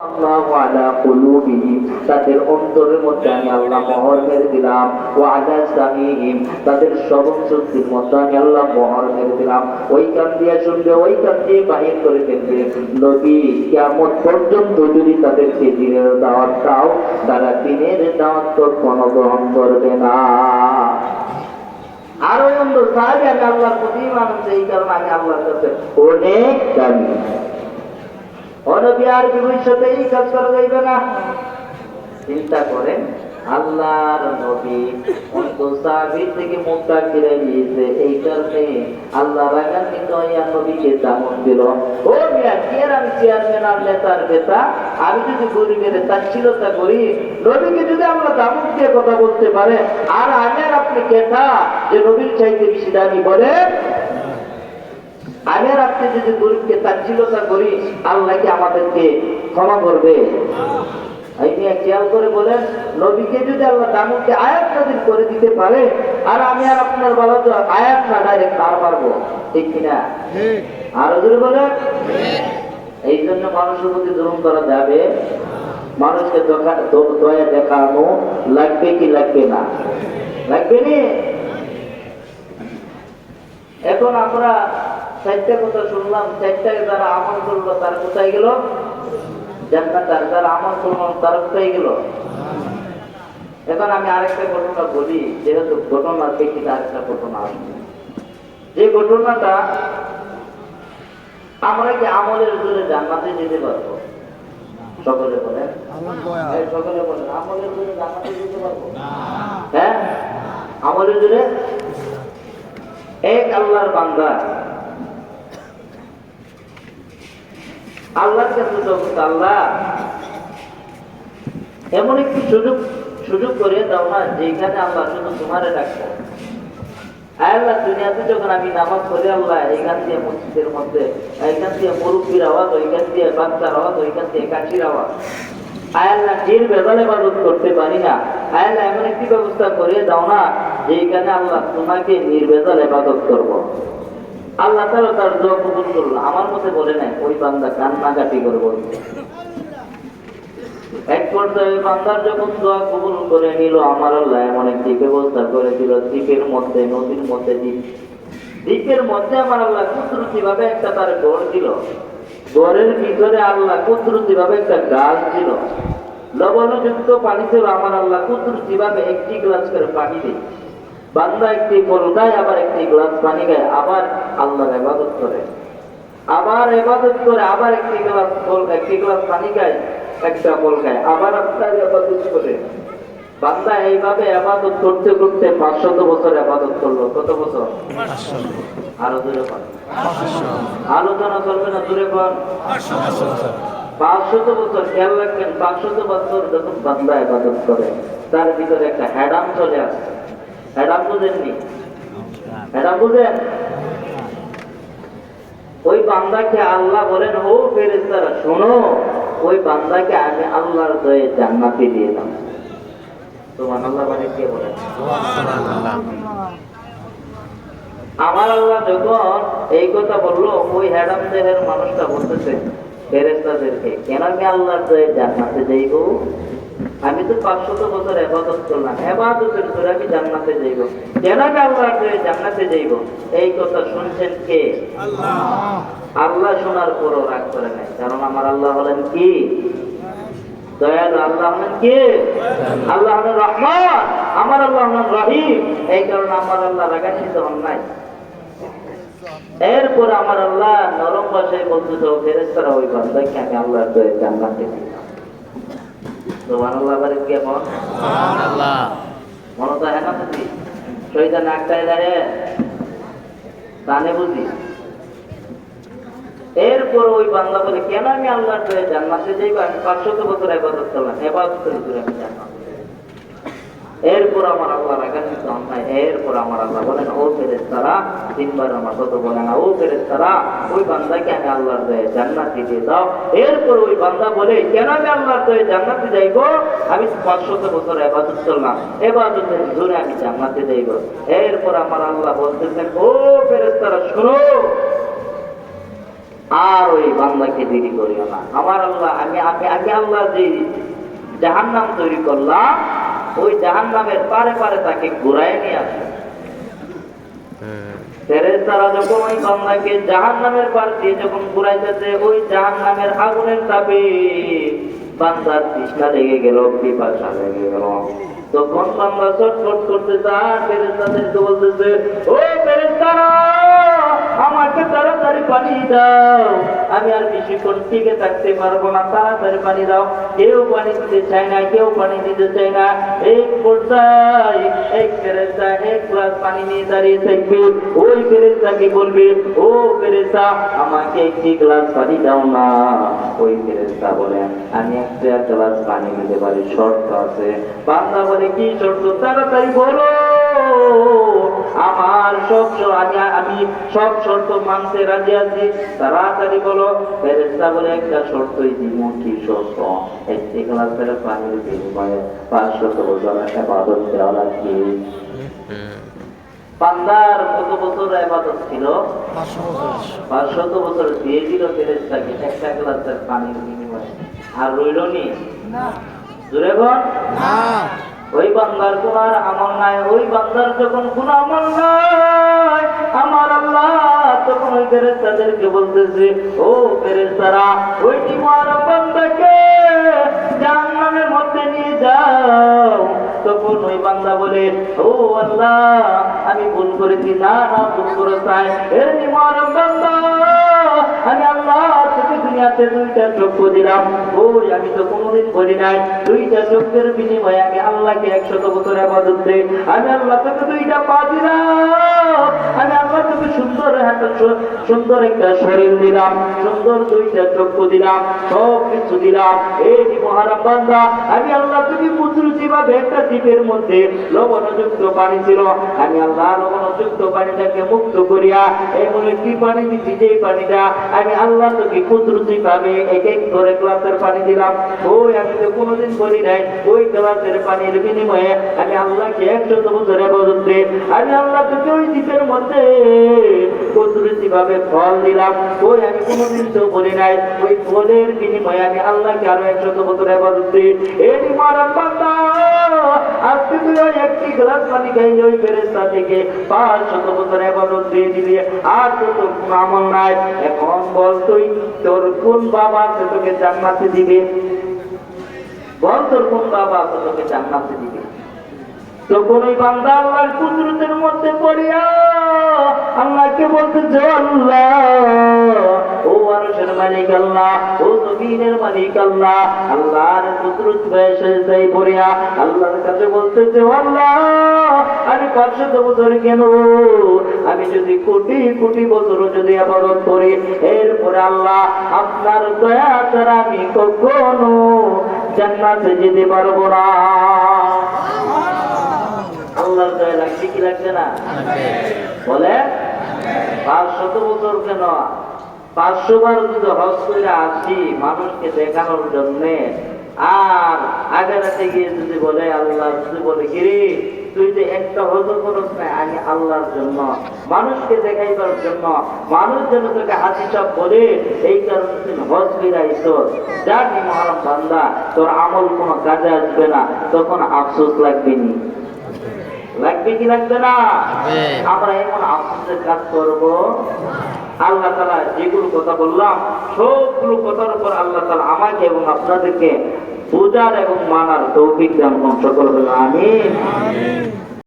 আল্লাহু আলা কুলুবিহিম, তাদের অন্তরের মধ্যে আমি আল্লাহ মোহর মেরে দিলাম। ওয়া আলা সামিহিম, তাদের শ্রবণ শক্তির মধ্যে আমি আল্লাহ মোহর মেরে দিলাম। ওই কান দিয়ে শুনবে, ওই কান দিয়ে বাহির করে ফেলবে। নবী কিয়ামত পর্যন্ত যদি তাদেরকে দিনের দাওয়াত দাও, তারা দিনের দাওয়াত কখনো গ্রহণ করবে না। আর ওই অন্ধ সাহাবী আমি আল্লাহর প্রতি মানুষ, এই কারণে আমি আল্লাহর কাছে অনেক দামি। অনবী আর ভবিষ্যতে এই কাজ করা যাইবে না। চিন্তা করেন, আল্লাহর নবী অন্ত সাহাবীর থেকে মুখটা ফিরে দিয়েছে, এই কারণে আল্লাহ রাগান্বিত হইয়া নবীকে দামন দিল। ও মিয়া, কি আর আমি চেয়ারম্যান আর নেতার বেটা, আমি যদি গরিবের তাচ্ছিলতা করি, নবীকে যদি আমরা দামন দিয়ে কথা বলতে পারে, আর আমি আর আপনি কেটা যে নবীর চাইতে বেশি দামি বলে? আমি আর আপনি যদি গরিবকে তাচ্ছিলতা করি, আল্লাহ কি আমাদেরকে ক্ষমা করবে? খেয়াল করে বলেন, নবীকে যদি আল্লাহ দামুকে আয়াত নাযিল করে দিতে পারে, আর আমি আর আপনার বলা তো আয়াত না ডাইরেক্ট তার পারবো, ঠিক কিনা? আরো জোরে বলেন। এই জন্য মানুষের প্রতি জুলুম করা যাবে? মানুষকে দয়া দেখানো লাগবে কি লাগবে না? লাগবে নি? এখন আমরা চারটা কথা শুনলাম, চারটায় যারা আমল করলো তারা কোথায় গেল? জান্নাত। আর যারা আমল করলো তারা কোথায় গেল? এখন আমি আরেকটা ঘটনা বলি, যেহেতু ঘটনার প্রেক্ষিতে আরেকটা ঘটনা আসবে। যে ঘটনাটা, আমরা কি আমলের জোরে জান্নাতে যেতে পারবো? সকলে বলেন, সকলে বলেন, আমলের জোরে জান্নাতে যেতে পারবো? হ্যাঁ, আমলের জোরে। এক আল্লাহর বান্দা আল্লাহর কাছে যখন, আল্লাহ এমন একটি সুযোগ করে দাও না, যেখানে আল্লাহ শুধু তোমারে ডাকবো। আল্লাহ দুনিয়াতে যখন আমি নামাজ পড়ি, আল্লাহ এইখান দিয়ে মসজিদের মধ্যে, এইখান দিয়ে মুরব্বীর আওয়াজ, ওইখান দিয়ে বাচ্চার আওয়াজ, ওইখান দিয়ে কাশির আওয়াজ, আল্লাহ জির বেজাল ইবাদত করতে পারি না। আল্লাহ এমন একটি ব্যবস্থা করে দাও না, যেখানে আল্লাহ তোমাকে নির্বেজাল ইবাদত করবো। আল্লাহ তাআলা তার দোয়া কবুল করলো। আমার মতে বলে নাই, ওই বান্দা কান্নাকাটি করে বলছে। এক পর্যায়ে বান্দার যখন দোয়া কবুল করে নিল, আমার আল্লাহ এমন একটি ব্যবস্থা করে দিল, দ্বীপের মধ্যে, নদীর মধ্যে, দ্বীপের মধ্যে আমার আল্লাহ কুদরতি ভাবে একটা তার ঘর দিল। ঘরের ভিতরে আল্লাহ কুদরতি ভাবে একটা গাছ দিল, লবণযুক্ত পানি ছিল। আমার আল্লাহ কুদরতি ভাবে একটি গ্লাস করে পানি দিল। বান্দা একটি ফল খায়, আবার একটি গ্লাস পানি খায়, আবার আল্লাহর ইবাদত করে, আবার ইবাদত করে, আবার একটি গ্লাস পানি খায়, একটা ফল খায়, আবার আপনার ইবাদত করে। বান্দা এইভাবে ইবাদত করতে করতে 500 বছর ইবাদত করলো। কত বছর? আরো জোরে বল। আলোচনা চলবে না, জোরে বল। 500 বছর। খেয়াল রাখবেন, 500 বছর যখন বান্দা ইবাদত করে, তার ভিতরে একটা হ্যাডাম চলে আসে। হ্যাডাম বুঝেননি? হ্যাডাম বুঝেন? ওই বান্দাকে আল্লাহ বলেন, ও ফেরেশতারা শোনো, ওই বান্দাকে আমি আল্লাহর দয়ে জান্নাতে দিয়ে দাও। সুবহানাল্লাহ। মানে কে বলেন? আমার আল্লাহ যখন এই কথা বললো, ওই হ্যাডাম দেহের মানুষটা বলতেছে ফেরেশতাদেরকে, কেন আমি আল্লাহর দয়ে জান্নাতে যাইব? আমি তো 500 বছর ইবাদত করলাম, ইবাদতের জন্য আমি জান্নাতে যাইব, কেন আমি আল্লাহর দয়ে জান্নাতে যাইব? এই কথা শুনছেন কে? আল্লাহ। আল্লাহ শোনার পরও রাগ করে নাই, কারণ আমার আল্লাহ হলেন কি? দয়ালু। আল্লাহ হলেন কি? আল্লাহ হলেন রহমান, আমার আল্লাহ হলেন রহিম। এই কারণে আমার আল্লাহ রাগান্বিত হন নাই। এরপর আমার আল্লাহ নরম ভাষায় বলতেছে, ফেরেশতারা ওই বান্দাকে আমি আল্লাহর দয়ে জান্নাতে দিলাম। সুবহানাল্লাহ। বারে কে বল? সুবহানাল্লাহ। মনে তো হয় না বুঝি? শয়তান একটাই দাঁড়িয়ে কানে বুঝি। এরপর ওই বান্দা বলে, কেন আমি আল্লাহর দয়ে জান্নাতে যাইব? আমি 500 বছর ইবাদত করলাম, ইবাদতের উপরে আমি জান্নাতে। এরপর আমার আল্লাহ রাগান্বিত হন নাই। এরপর আমার আল্লাহ বলেন, ও ফেরেশতারা, 3 বার আমার কথা বলে না, ও ফেরেশতারা, ওই বান্দাকে আমি আল্লাহর দয়ে জান্নাতে দিয়ে দাও। এরপর ওই বান্দা বলে, কেন আমি আল্লাহর দয়ে জান্নাতে যাইব? আমি 500 বছর ইবাদত করলাম, ইবাদতের জোরে আমি জান্নাতে যাইব। এরপর আমার আল্লাহ বলতেছেন, ও ফেরেশতারা শোনো, আর ওই বান্দাকে দেরি করিও না। আমার আল্লাহ আমি আমি আমি আল্লাহ যে জাহান্নাম তৈরি করলাম, ওই জাহান্নামের পারে পারে তাকে ঘুরায় নিয়ে আসে। ফেরেশতারা যখন ওই বান্দাকে জাহান্নামের পার দিয়ে যখন ঘুরাইতেছে, ওই জাহান্নামের আগুনের তাপে বান্দার তৃষ্ণা লেগে গেল, পিপাসা লেগে গেল। তখন বান্দা ছটফট করতে চায়, ফেরেশতাদেরকে বলতেছে, ও ফেরেশতারা, আমাকে তাড়াতাড়ি পানি দাও, আমি আর বেশিক্ষণ টিকে থাকতে পারবো না, তাড়াতাড়ি পানি দাও। কেউ পানি দিতে চায় না, কেউ পানি দিতে চায় না। এক পর্যায়ে এক ফেরেশতা এক গ্লাস পানি নিয়ে দাঁড়িয়ে থাকবে। ওই ফেরেশতাকে বলবে, ও ফেরেশতা, আমাকে একটি গ্লাস পানি দাও না। ওই ফেরেশতা বলে, আমি একটা গ্লাস পানি দিতে পারি, শর্ত আছে। বান্দা বলে, কি শর্ত? তাড়াতাড়ি বলো, আমার আমি সব শর্ত মানতে রাজি আছি, তাড়াতাড়ি বলো। ফেরেশতা বলে, একটা শর্তই দিব। কি শর্ত? একটি গ্লাসের পানির বিনিময়ে 500 বছর ইবাদত দেওয়া লাগবে। বান্দার কত বছর ইবাদত ছিল? 500 বছর দিয়ে দিল ফেরেশতাকে একটা গ্লাসের পানির বিনিময়ে। আর রইল নি জোরে বল না। ওই বান্দার কোন আমল নাই। ওই বান্দার যখন কোন আমল নাই, আমার আল্লাহ তখন ওই ফেরেশতাদেরকে বলতেছে, ও ফেরেশতারা, ওই তোমার বান্দাকে জাহান্নামের মধ্যে নিয়ে যাও। তখন ওই বান্দা বলে, ও আল্লাহ, আমি ভুল করেছি। না না, ভুল করেছি। এর তোমার বান্দা, আমি আল্লাহ তোকে দুনিয়াতে 2টা চক্ষু দিলাম। ওই আমি তো কোনোদিন বলি নাই 2টা চক্ষুর বিনিময়ে আমি আল্লাহকে 100 বছর ইবাদত দেই। আমি আল্লাহ তোকে 2টা পা দিলাম। আমি আল্লাহ তোকে সুন্দর একটা শরীর দিলাম, সুন্দর 2টা চক্ষু দিলাম, সব কিছু দিলাম। এই মহারাম বান্দা, আমি আল্লাহ তোকে কুদরতি ভাবে একটা দ্বীপের মধ্যে লবণযুক্ত পানি ছিল, আমি আল্লাহ লবণযুক্ত পানিটাকে মুক্ত করিয়া এমন একটি পানি দিচ্ছি, যে পানিটা আমি আল্লাহ তোকে কুদরতি ভাবে এক এক করে গ্লাসের পানি দিলাম। ওই আমি তো কোনোদিন বলি নাই, ওই গ্লাসের পানির বিনিময়ে আমি আল্লাহকে 100 বছর ইবাদত দেই। আমি আল্লাহ তোকে ওই দ্বীপের মধ্যে কুদরতি ভাবে ফল দিলাম। ওই আমি কোনোদিন তো বলি নাই, ওই ফলের বিনিময়ে আমি আল্লাহকে আরো 100 বছর ইবাদত দেই। এই মারাম বান্দা, আজকে তুই ওই একটি গ্লাস পানি খাইলে ওই ফেরেশতা থেকে 500 বছর ইবাদত দিয়ে দিবি, আর তো তোর কোনো আমল নাই। এখন বল, তুই তোর কোন বাবা তোকে জান্নাতে দিবে? বল, তোর কোন বাবা তোকে জান্নাতে দিবে? তখন ওই বান্দা আল্লাহর কুদরতের মধ্যে পড়িয়া আল্লাহকে বলতেছে, আল্লাহ, ও আরশের মালিক আল্লাহ, ও জমিনের মালিক আল্লাহ। আল্লাহর কুদরত বয়সে পড়িয়া আল্লাহর কাছে বলতেছে, আল্লাহ, আমি 500 বছর কেন, আমি যদি কোটি কোটি বছর যদি ইবাদত করি, এরপরে আল্লাহ আপনার দয়া ছাড়া আমি কখনো জান্নাতে যেতে পারবো না। আল্লাহর দয়া লাগবে কি লাগবে না? বলে 500 বছর কেন, 500 বার যদি হজ করে আসি মানুষকে দেখানোর জন্য, আর আগারাতে গিয়ে যদি বলে আল্লাহ, যদি বলে, গিরি তুই যে একটা হজ করস না, আমি আল্লাহর জন্য, মানুষকে দেখাইবার জন্য, মানুষ যেন তোকে হাসি সব বলে, এই কারণে তুই হজ ফিরাইছ, জানি মহারাম বান্দা, তোর আমল কোনো কাজে আসবে না। তখন আফসোস লাগবে নি? লাগবে কি লাগবে না? আমরা এমন আফসোসের কাজ করব। আল্লাহ তাআলা যেগুলো কথা বললাম, সবগুলো কথার উপর আল্লাহ তাআলা আমাকে এবং আপনাদেরকে বোঝার এবং মানার তৌফিক দান করুন। সকল বলেন আমিন।